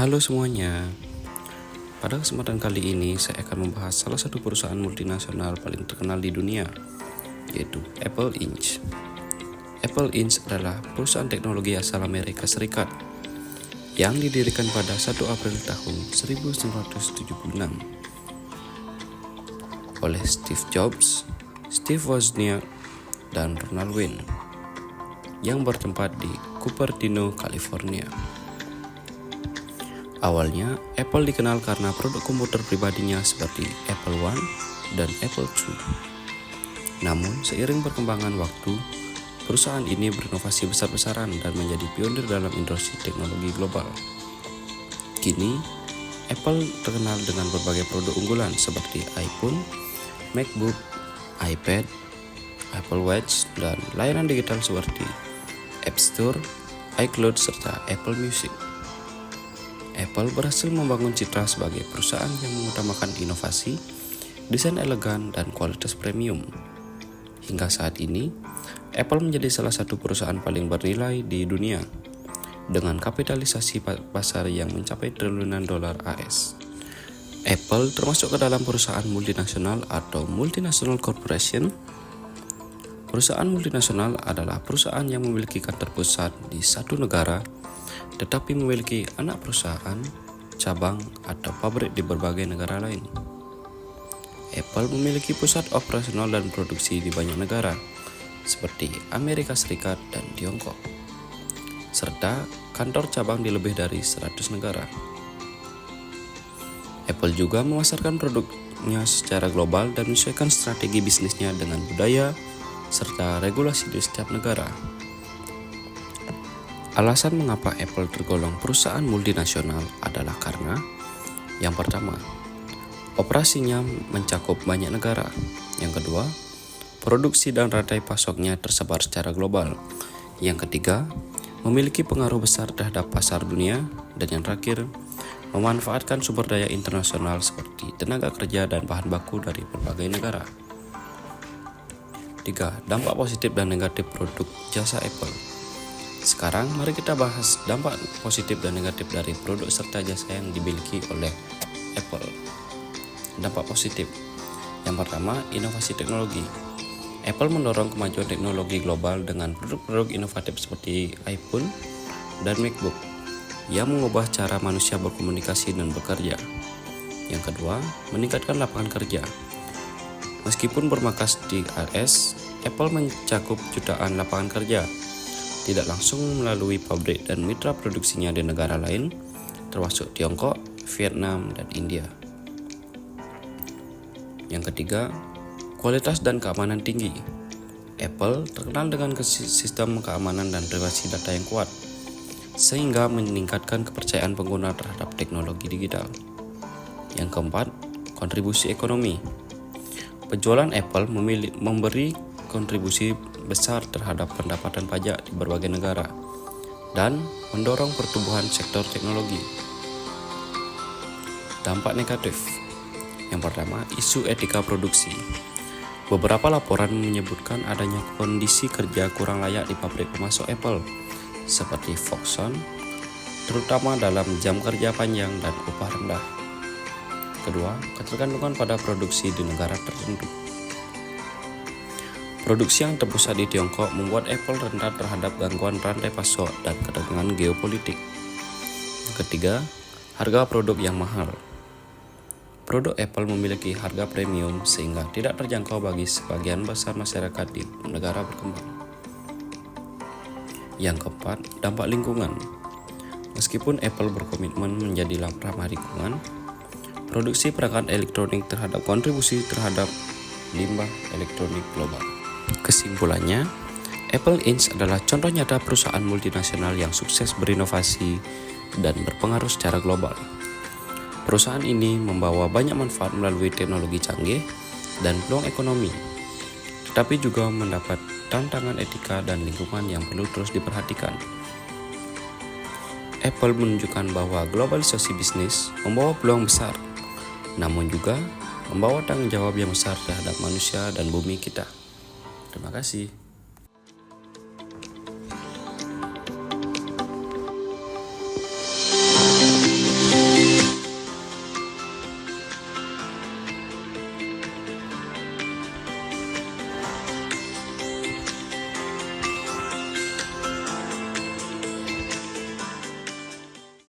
Halo semuanya, pada kesempatan kali ini saya akan membahas salah satu perusahaan multinasional paling terkenal di dunia, yaitu Apple Inc. Apple Inc. adalah perusahaan teknologi asal Amerika Serikat yang didirikan pada 1 April tahun 1976 oleh Steve Jobs, Steve Wozniak, dan Ronald Wayne yang bertempat di Cupertino, California. Awalnya, Apple dikenal karena produk komputer pribadinya seperti Apple I dan Apple II. Namun, seiring perkembangan waktu, perusahaan ini berinovasi besar-besaran dan menjadi pionir dalam industri teknologi global. Kini, Apple terkenal dengan berbagai produk unggulan seperti iPhone, MacBook, iPad, Apple Watch, dan layanan digital seperti App Store, iCloud, serta Apple Music. Apple berhasil membangun citra sebagai perusahaan yang mengutamakan inovasi, desain elegan, dan kualitas premium. Hingga saat ini, Apple menjadi salah satu perusahaan paling bernilai di dunia, dengan kapitalisasi pasar yang mencapai triliunan dolar AS. Apple termasuk ke dalam perusahaan multinasional atau multinational corporation. Perusahaan multinasional adalah perusahaan yang memiliki kantor pusat di satu negara, tetapi memiliki anak perusahaan, cabang, atau pabrik di berbagai negara lain. Apple memiliki pusat operasional dan produksi di banyak negara, seperti Amerika Serikat dan Tiongkok, serta kantor cabang di lebih dari 100 negara. Apple juga memasarkan produknya secara global dan menyesuaikan strategi bisnisnya dengan budaya serta regulasi di setiap negara. Alasan mengapa Apple tergolong perusahaan multinasional adalah karena yang pertama, operasinya mencakup banyak negara. Yang kedua, produksi dan rantai pasoknya tersebar secara global. Yang ketiga, memiliki pengaruh besar terhadap pasar dunia. Dan yang terakhir, memanfaatkan sumber daya internasional seperti tenaga kerja dan bahan baku dari berbagai negara. 3. Dampak positif dan negatif produk jasa Apple. Sekarang mari kita bahas dampak positif dan negatif dari produk serta jasa yang dimiliki oleh Apple. Dampak positif. Yang pertama, inovasi teknologi. Apple mendorong kemajuan teknologi global dengan produk-produk inovatif seperti iPhone dan MacBook yang mengubah cara manusia berkomunikasi dan bekerja. Yang kedua, meningkatkan lapangan kerja. Meskipun bermarkas di AS, Apple mencakup jutaan lapangan kerja, tidak langsung melalui pabrik dan mitra produksinya di negara lain, termasuk Tiongkok, Vietnam, dan India. Yang ketiga, kualitas dan keamanan tinggi. Apple terkenal dengan sistem keamanan dan privasi data yang kuat, sehingga meningkatkan kepercayaan pengguna terhadap teknologi digital. Yang keempat, kontribusi ekonomi. Penjualan Apple memberi kontribusi besar terhadap pendapatan pajak di berbagai negara dan mendorong pertumbuhan sektor teknologi. Dampak negatif. Yang pertama, isu etika produksi. Beberapa laporan menyebutkan adanya kondisi kerja kurang layak di pabrik pemasok Apple, seperti Foxconn, terutama dalam jam kerja panjang dan upah rendah. Kedua, ketergantungan pada produksi di negara tertentu. Produksi yang terpusat di Tiongkok membuat Apple rentan terhadap gangguan rantai pasok dan ketegangan geopolitik. Ketiga, harga produk yang mahal. Produk Apple memiliki harga premium sehingga tidak terjangkau bagi sebagian besar masyarakat di negara berkembang. Yang keempat, dampak lingkungan. Meskipun Apple berkomitmen menjadi ramah lingkungan, produksi perangkat elektronik terhadap kontribusi terhadap limbah elektronik global. Kesimpulannya, Apple Inc. adalah contoh nyata perusahaan multinasional yang sukses berinovasi dan berpengaruh secara global. Perusahaan ini membawa banyak manfaat melalui teknologi canggih dan peluang ekonomi, tetapi juga mendapat tantangan etika dan lingkungan yang perlu terus diperhatikan. Apple menunjukkan bahwa globalisasi bisnis membawa peluang besar, namun juga membawa tanggung jawab yang besar terhadap manusia dan bumi kita. Terima kasih.